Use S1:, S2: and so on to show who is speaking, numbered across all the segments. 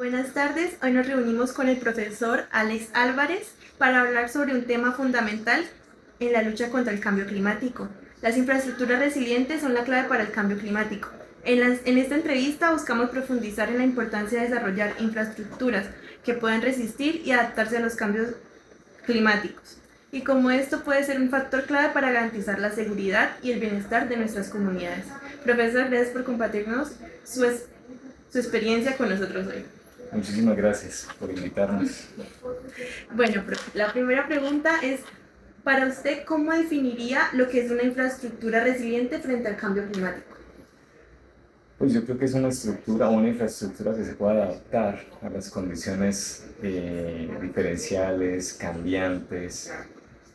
S1: Buenas tardes, hoy nos reunimos con el profesor Alex Álvarez para hablar sobre un tema fundamental en la lucha contra el cambio climático. Las infraestructuras resilientes son la clave para el cambio climático. En esta entrevista buscamos profundizar en la importancia de desarrollar infraestructuras que puedan resistir y adaptarse a los cambios climáticos, y cómo esto puede ser un factor clave para garantizar la seguridad y el bienestar de nuestras comunidades. Profesor, gracias por compartirnos su experiencia con nosotros hoy.
S2: Muchísimas gracias por invitarnos.
S1: Bueno, la primera pregunta es, para usted, ¿cómo definiría lo que es una infraestructura resiliente frente al cambio climático?
S2: Pues yo creo que es una estructura o una infraestructura que se pueda adaptar a las condiciones diferenciales, cambiantes,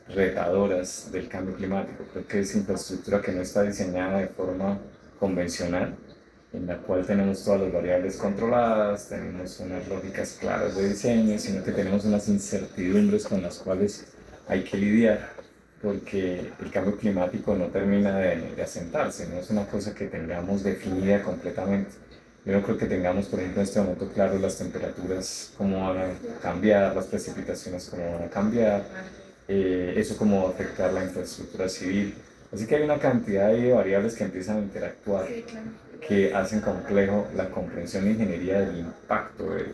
S2: retadoras del cambio climático. Creo que es infraestructura que no está diseñada de forma convencional, en la cual tenemos todas las variables controladas, tenemos unas lógicas claras de diseño, sino que tenemos unas incertidumbres con las cuales hay que lidiar, porque el cambio climático no termina de asentarse, no es una cosa que tengamos definida completamente. Yo no creo que tengamos, por ejemplo, en este momento claro las temperaturas, cómo van a cambiar, las precipitaciones, cómo van a cambiar, eso cómo va a afectar la infraestructura civil. Así que hay una cantidad de variables que empiezan a interactuar,
S1: Sí, claro.
S2: que hacen complejo la comprensión de ingeniería del impacto de ello.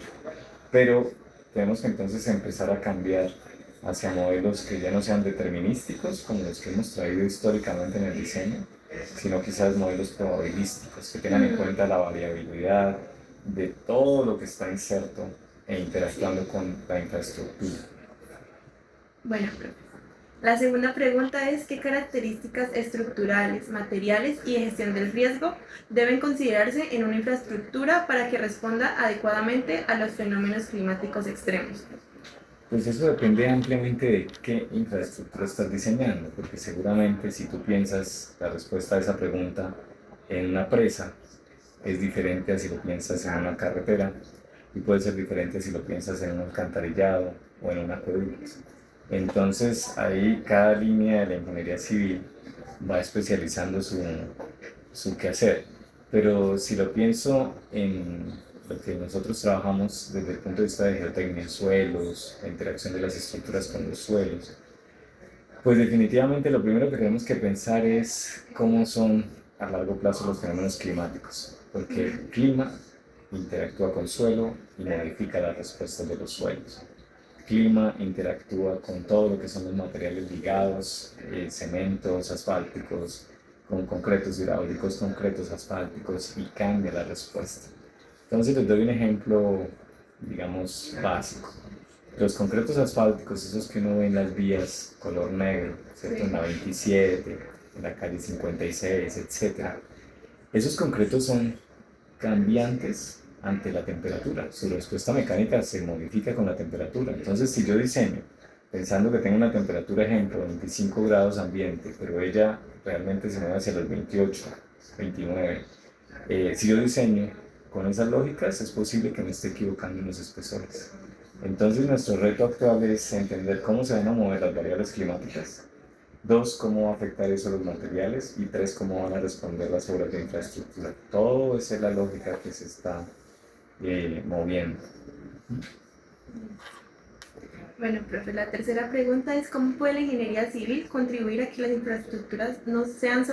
S2: Pero tenemos que entonces empezar a cambiar hacia modelos que ya no sean determinísticos, como los que hemos traído históricamente en el diseño, sino quizás modelos probabilísticos, que tengan en cuenta la variabilidad de todo lo que está inserto e interactuando con la infraestructura.
S1: Bueno, la segunda pregunta es, ¿qué características estructurales, materiales y de gestión del riesgo deben considerarse en una infraestructura para que responda adecuadamente a los fenómenos climáticos extremos?
S2: Pues eso depende ampliamente de qué infraestructura estás diseñando, porque seguramente si tú piensas la respuesta a esa pregunta en una presa, es diferente a si lo piensas en una carretera y puede ser diferente si lo piensas en un alcantarillado o en un acueducto. Entonces ahí cada línea de la ingeniería civil va especializando su quehacer. Pero si lo pienso en lo que nosotros trabajamos desde el punto de vista de geotecnia, suelos, la interacción de las estructuras con los suelos, pues definitivamente lo primero que tenemos que pensar es cómo son a largo plazo los fenómenos climáticos, porque el clima interactúa con el suelo y modifica las respuestas de los suelos. El clima interactúa con todo lo que son los materiales ligados, cementos asfálticos, con concretos hidráulicos, concretos asfálticos, y cambia la respuesta. Entonces les doy un ejemplo, digamos, básico. Los concretos asfálticos, esos que uno ve en las vías color negro, ¿cierto? En la 27, en la calle 56, etcétera. Esos concretos son cambiantes ante la temperatura. Su respuesta mecánica se modifica con la temperatura. Entonces, si yo diseño pensando que tengo una temperatura, ejemplo, 25 grados ambiente, pero ella realmente se mueve hacia los 28, 29, si yo diseño con esas lógicas, es posible que me esté equivocando en los espesores. Entonces, nuestro reto actual es entender cómo se van a mover las variables climáticas. Dos, cómo va a afectar eso a los materiales. Y tres, cómo van a responder las obras de infraestructura. Todo esa es la lógica que se está moviendo.
S1: Bueno, profe, la tercera pregunta es, ¿cómo puede la ingeniería civil contribuir a que las infraestructuras sean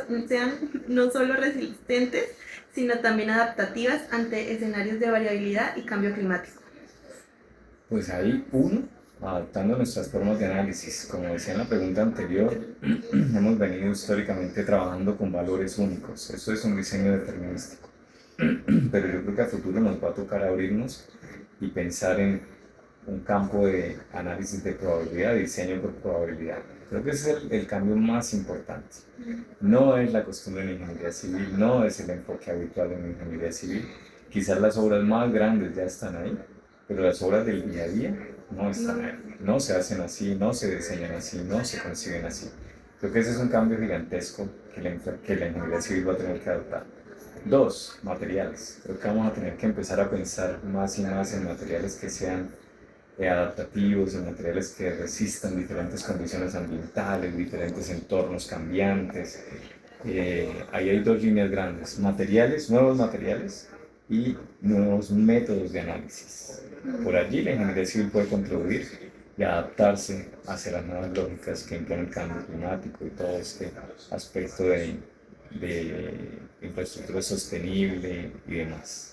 S1: no solo resistentes, sino también adaptativas ante escenarios de variabilidad y cambio climático?
S2: Pues ahí, uno, adaptando nuestras formas de análisis. Como decía en la pregunta anterior, hemos venido históricamente trabajando con valores únicos. Eso es un diseño determinístico. Pero yo creo que a futuro nos va a tocar abrirnos y pensar en un campo de análisis de probabilidad, diseño por probabilidad. Creo que ese es el cambio más importante. No es la costumbre en la ingeniería civil, no es el enfoque habitual en la ingeniería civil. Quizás las obras más grandes ya están ahí, pero las obras del día a día no están ahí. No se hacen así, no se diseñan así, no se conciben así. Creo que ese es un cambio gigantesco que la ingeniería civil va a tener que adoptar. Dos, materiales. Creo que vamos a tener que empezar a pensar más y más en materiales que sean adaptativos, en materiales que resistan diferentes condiciones ambientales, diferentes entornos cambiantes. Ahí hay dos líneas grandes: materiales, nuevos materiales, y nuevos métodos de análisis. Por allí la ingeniería civil puede contribuir y adaptarse hacia las nuevas lógicas que impone el cambio climático y todo este aspecto de infraestructura sostenible y demás.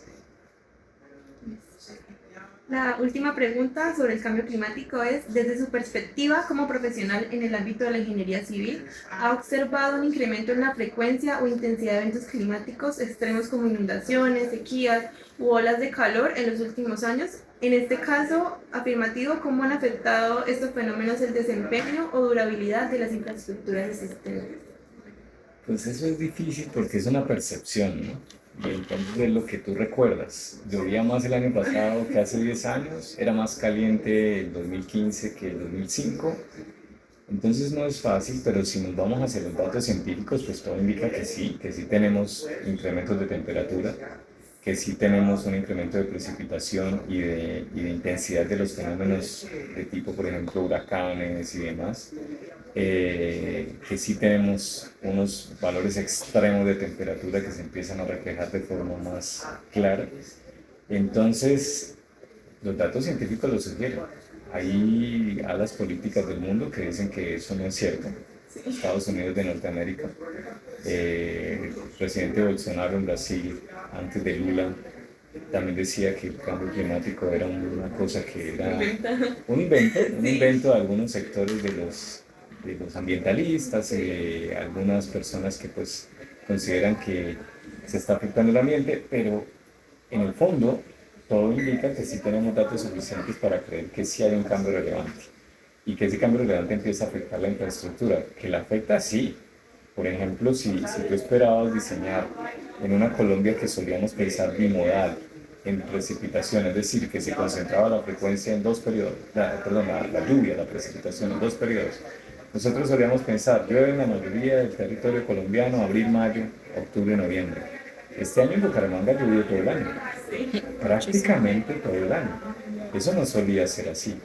S1: La última pregunta sobre el cambio climático es, desde su perspectiva como profesional en el ámbito de la ingeniería civil, ¿ha observado un incremento en la frecuencia o intensidad de eventos climáticos extremos como inundaciones, sequías u olas de calor en los últimos años? En este caso afirmativo, ¿cómo han afectado estos fenómenos el desempeño o durabilidad de las infraestructuras existentes?
S2: Pues eso es difícil porque es una percepción, ¿no? Y entonces es lo que tú recuerdas. Llovía más el año pasado que hace 10 años, era más caliente el 2015 que el 2005. Entonces no es fácil, pero si nos vamos hacia los datos científicos, pues todo indica que sí tenemos incrementos de temperatura, que sí tenemos un incremento de precipitación y de intensidad de los fenómenos de tipo, por ejemplo, huracanes y demás, que sí tenemos unos valores extremos de temperatura que se empiezan a reflejar de forma más clara. Entonces, los datos científicos lo sugieren. Hay alas políticas del mundo que dicen que eso no es cierto. Estados Unidos de Norteamérica, el presidente Bolsonaro en Brasil, antes de Lula, también decía que el cambio climático era una cosa que era un invento de algunos sectores de los ambientalistas, algunas personas que pues consideran que se está afectando el ambiente, pero en el fondo todo indica que sí tenemos datos suficientes para creer que sí hay un cambio relevante y que ese cambio relevante empieza a afectar la infraestructura, que la afecta sí. Por ejemplo, si tú esperabas diseñar en una Colombia que solíamos pensar bimodal en precipitación, es decir, que se concentraba la frecuencia en dos periodos, la lluvia, la precipitación en dos periodos. Nosotros solíamos pensar, llueve en la mayoría del territorio colombiano, abril, mayo, octubre, noviembre. Este año en Bucaramanga llovió todo el año, prácticamente todo el año. Eso no solía ser así.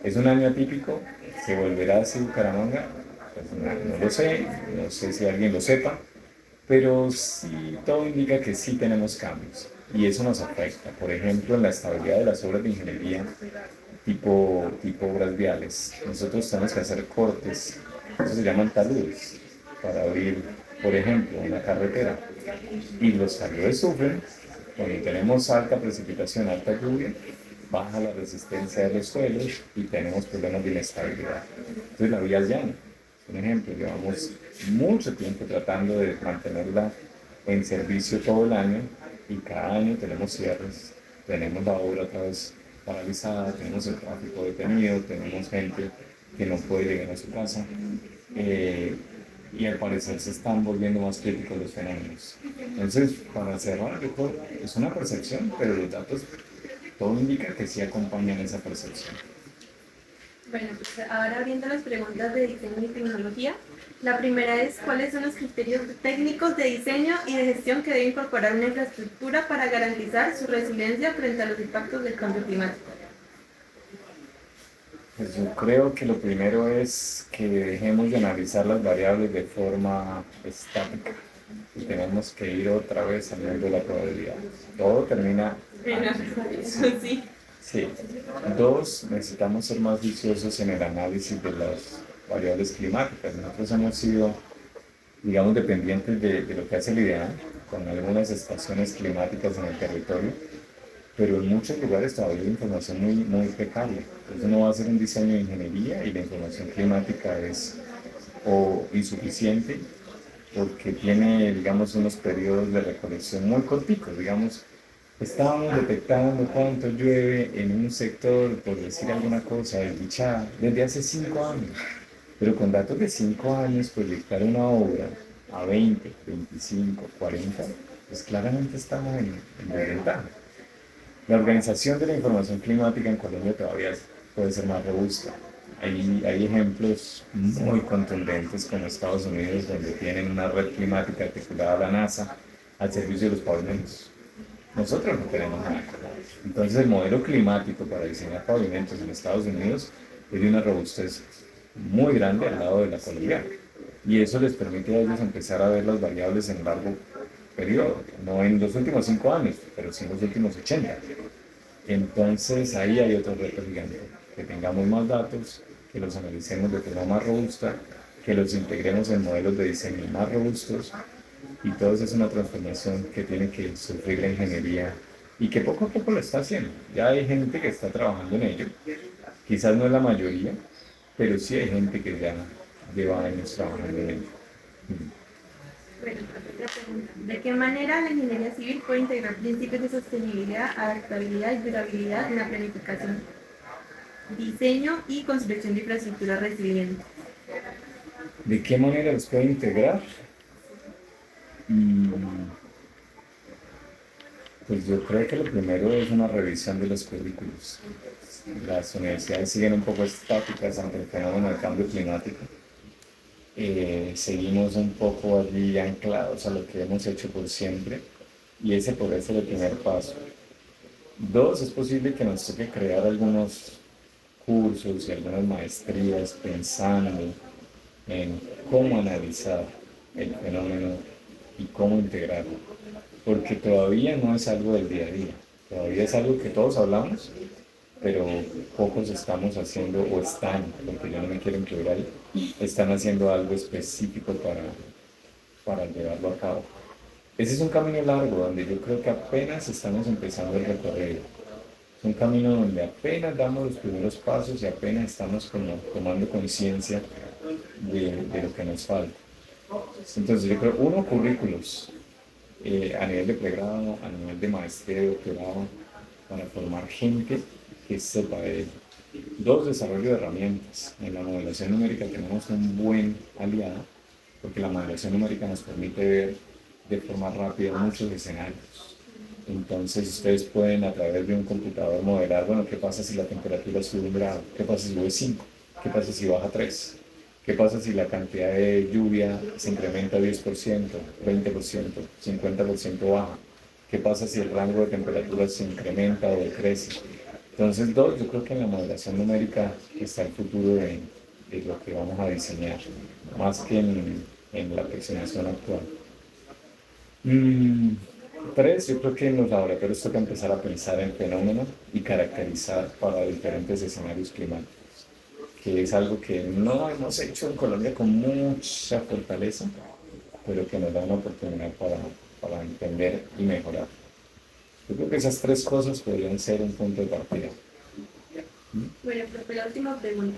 S2: ¿Es un año atípico? ¿Se volverá así Bucaramanga? Pues no lo sé, no sé si alguien lo sepa, pero sí, todo indica que sí tenemos cambios y eso nos afecta. Por ejemplo, en la estabilidad de las obras de ingeniería tipo obras viales. Nosotros tenemos que hacer cortes, eso se llaman taludes, para abrir, por ejemplo, una carretera. Y los taludes sufren cuando tenemos alta precipitación, alta lluvia, baja la resistencia de los suelos y tenemos problemas de inestabilidad. Entonces la vía es llana. Un ejemplo, llevamos mucho tiempo tratando de mantenerla en servicio todo el año y cada año tenemos cierres, tenemos la obra otra vez paralizada, tenemos el tráfico detenido, tenemos gente que no puede llegar a su casa y al parecer se están volviendo más críticos los fenómenos. Entonces, para cerrar, es una percepción, pero los datos todo indica que sí acompañan esa percepción.
S1: Bueno, pues ahora abriendo las preguntas de diseño y tecnología. La primera es, ¿cuáles son los criterios técnicos de diseño y de gestión que debe incorporar una infraestructura para garantizar su resiliencia frente a los impactos del cambio climático?
S2: Pues yo creo que lo primero es que dejemos de analizar las variables de forma estática y tenemos que ir otra vez al mundo de la probabilidad. Todo termina
S1: Sí.
S2: Sí. Dos, necesitamos ser más viciosos en el análisis de las variables climáticas. Nosotros hemos sido, digamos, dependientes de lo que hace el IDEA, con algunas estaciones climáticas en el territorio, pero en muchos lugares todavía hay información muy precaria. Entonces uno va a hacer un diseño de ingeniería y la información climática es o insuficiente porque tiene, digamos, unos periodos de recolección muy corticos, digamos. Estábamos detectando cuánto llueve en un sector, por decir alguna cosa, desdichada, desde hace 5 años. Pero con datos de 5 años, proyectar una obra a 20, 25, 40, pues claramente estamos en desventaja. La organización de la información climática en Colombia todavía puede ser más robusta. Hay ejemplos muy contundentes como Estados Unidos, donde tienen una red climática articulada a la NASA al servicio de los pavimentos. Nosotros no tenemos nada. Entonces el modelo climático para diseñar pavimentos en Estados Unidos es de una robustez muy grande al lado de la colombiana. Y eso les permite a ellos empezar a ver las variables en largo periodo, no en los últimos 5 años, pero sí en los últimos 80. Entonces ahí hay otro reto gigante, que tengamos más datos, que los analicemos de forma más robusta, que los integremos en modelos de diseño más robustos, y todo eso es una transformación que tiene que sufrir la ingeniería y que poco a poco lo está haciendo. Ya hay gente que está trabajando en ello, quizás no es la mayoría, pero sí hay gente que ya lleva años trabajando en ello.
S1: Bueno, otra pregunta. ¿De qué manera la ingeniería civil puede integrar principios de sostenibilidad, adaptabilidad y durabilidad en la planificación, diseño y construcción de infraestructuras resilientes?
S2: ¿De qué manera los puede integrar? Mm, Pues yo creo que lo primero es una revisión de los currículos. Las universidades siguen un poco estáticas ante el fenómeno del cambio climático. Seguimos un poco allí anclados a lo que hemos hecho por siempre, y ese podría ser el primer paso. Dos, es posible que nos toque crear algunos cursos y algunas maestrías pensando en cómo analizar el fenómeno y cómo integrarlo, porque todavía no es algo del día a día, todavía es algo que todos hablamos, pero pocos estamos haciendo o están, porque yo no me quiero incluir ahí, están haciendo algo específico para llevarlo a cabo. Ese es un camino largo donde yo creo que apenas estamos empezando el recorrido. Es un camino donde apenas damos los primeros pasos y apenas estamos como tomando conciencia de lo que nos falta. Entonces yo creo, uno, currículos a nivel de pregrado, a nivel de maestría y doctorado, para formar gente que sepa de ello. Dos, desarrollo de herramientas. En la modelación numérica tenemos un buen aliado, porque la modelación numérica nos permite ver de forma rápida muchos escenarios. Entonces ustedes pueden a través de un computador modelar, bueno, ¿qué pasa si la temperatura sube 1 grado? ¿Qué pasa si sube 5? ¿Qué pasa si baja 3? ¿Qué pasa si la cantidad de lluvia se incrementa 10%, 20%, 50% baja? ¿Qué pasa si el rango de temperaturas se incrementa o decrece? Entonces, dos, yo creo que en la modelación numérica está el futuro de lo que vamos a diseñar, más que en la aproximación actual. Mm, Tres, yo creo que en los laboratorios toca empezar a pensar en fenómenos y caracterizar para diferentes escenarios climáticos, que es algo que no hemos hecho en Colombia con mucha fortaleza, pero que nos da una oportunidad para entender y mejorar. Yo creo que esas tres cosas podrían ser un punto de partida.
S1: Bueno, profe, la última pregunta.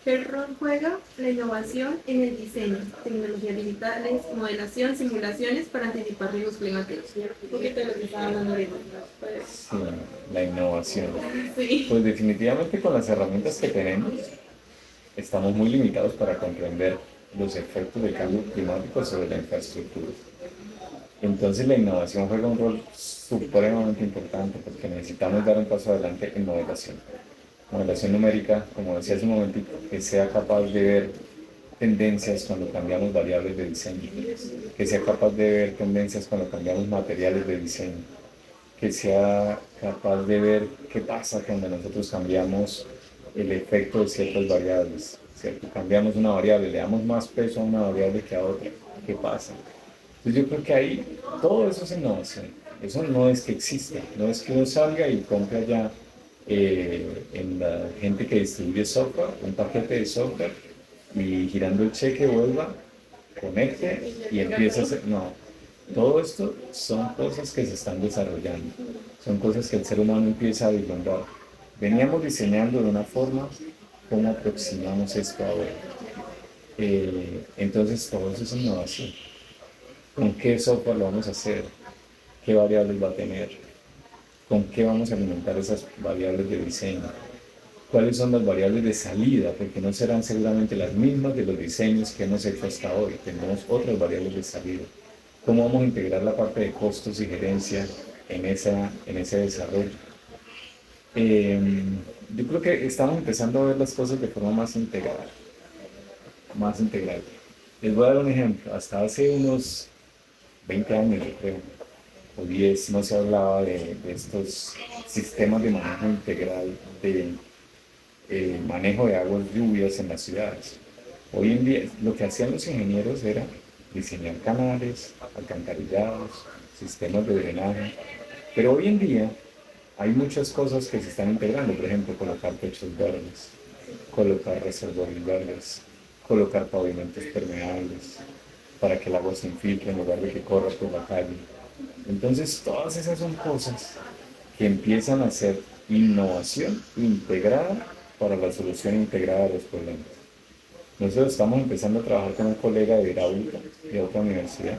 S1: ¿Qué rol juega la innovación en el diseño, tecnologías digitales, modelación, simulaciones para anticipar riesgos climáticos? Un poquito de lo que estaba hablando ahorita.
S2: Sí, la innovación.
S1: Sí.
S2: Pues definitivamente con las herramientas que tenemos estamos muy limitados para comprender los efectos del cambio climático sobre la infraestructura. Entonces la innovación juega un rol supremamente importante porque necesitamos dar un paso adelante en modelación. Modelación numérica, como decía hace un momentito, que sea capaz de ver tendencias cuando cambiamos variables de diseño, que sea capaz de ver tendencias cuando cambiamos materiales de diseño, que sea capaz de ver qué pasa cuando nosotros cambiamos el efecto de ciertas variables, ¿cierto? Cambiamos una variable, le damos más peso a una variable que a otra, ¿qué pasa? Entonces yo creo que ahí todo eso es innovación. Eso no es que exista, no es que uno salga y compre ya en la gente que distribuye software, un paquete de software y girando el cheque vuelva, conecte y empiece a hacer. No, todo esto son cosas que se están desarrollando, son cosas que el ser humano empieza a vislumbrar. Veníamos diseñando de una forma, ¿cómo aproximamos esto ahora? Entonces todo eso es innovación. ¿Con qué software lo vamos a hacer? ¿Qué variables va a tener? ¿Con qué vamos a alimentar esas variables de diseño? ¿Cuáles son las variables de salida? Porque no serán seguramente las mismas de los diseños que hemos hecho hasta hoy. Tenemos otras variables de salida. ¿Cómo vamos a integrar la parte de costos y gerencia en ese desarrollo? Eh, yo creo que estamos empezando a ver las cosas de forma más integral. Más integral. Les voy a dar un ejemplo. Hasta hace unos 20 años, yo creo, o 10, no se hablaba de estos sistemas de manejo integral, de manejo de aguas lluvias en las ciudades. Hoy en día lo que hacían los ingenieros era diseñar canales, alcantarillados, sistemas de drenaje. Pero hoy en día hay muchas cosas que se están integrando, por ejemplo, colocar techos verdes, colocar reservorios verdes, colocar pavimentos permeables para que el agua se infiltre en lugar de que corra por la calle. Entonces, todas esas son cosas que empiezan a ser innovación integrada para la solución integrada de los problemas. Nosotros estamos empezando a trabajar con un colega de hidráulica de otra universidad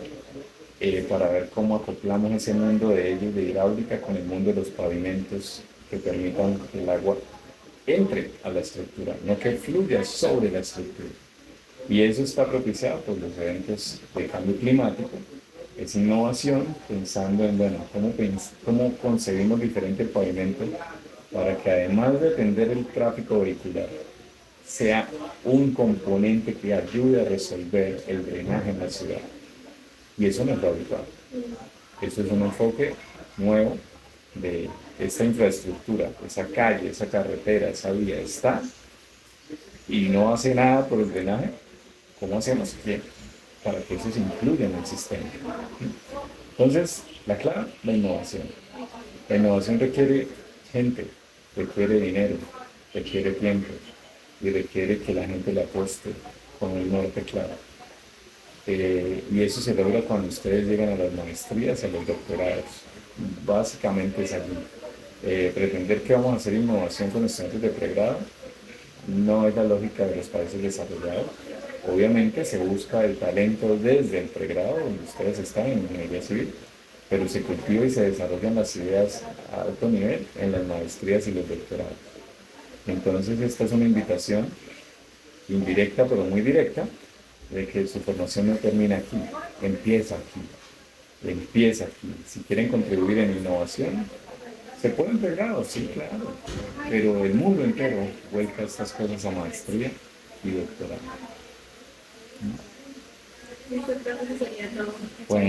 S2: para ver cómo acoplamos ese mundo de ellos de hidráulica con el mundo de los pavimentos que permitan que el agua entre a la estructura, no que fluya sobre la estructura. Y eso está propiciado por los eventos de cambio climático. Es innovación pensando en, bueno, cómo concebimos diferente el pavimento para que además de atender el tráfico vehicular, sea un componente que ayude a resolver el drenaje en la ciudad. Y eso no es lo habitual. Eso es un enfoque nuevo de esta infraestructura, esa calle, esa carretera, esa vía está y no hace nada por el drenaje. ¿Cómo hacemos para que eso se incluya en el sistema? Entonces, la clave, la innovación. La innovación requiere gente, requiere dinero, requiere tiempo y requiere que la gente le apueste con el norte claro. Y eso se logra cuando ustedes llegan a las maestrías, a los doctorados. Básicamente es allí. Pretender que vamos a hacer innovación con estudiantes de pregrado no es la lógica de los países desarrollados. Obviamente se busca el talento desde el pregrado, donde ustedes están en ingeniería civil, pero se cultiva y se desarrollan las ideas a alto nivel en las maestrías y los doctorados. Entonces esta es una invitación indirecta pero muy directa de que su formación no termina aquí, empieza aquí, empieza aquí. Si quieren contribuir en innovación, se pueden pregrados, sí, claro, pero el mundo entero vuelca estas cosas a maestría y doctorado.
S1: Muchas gracias, sería todo.
S2: Bueno.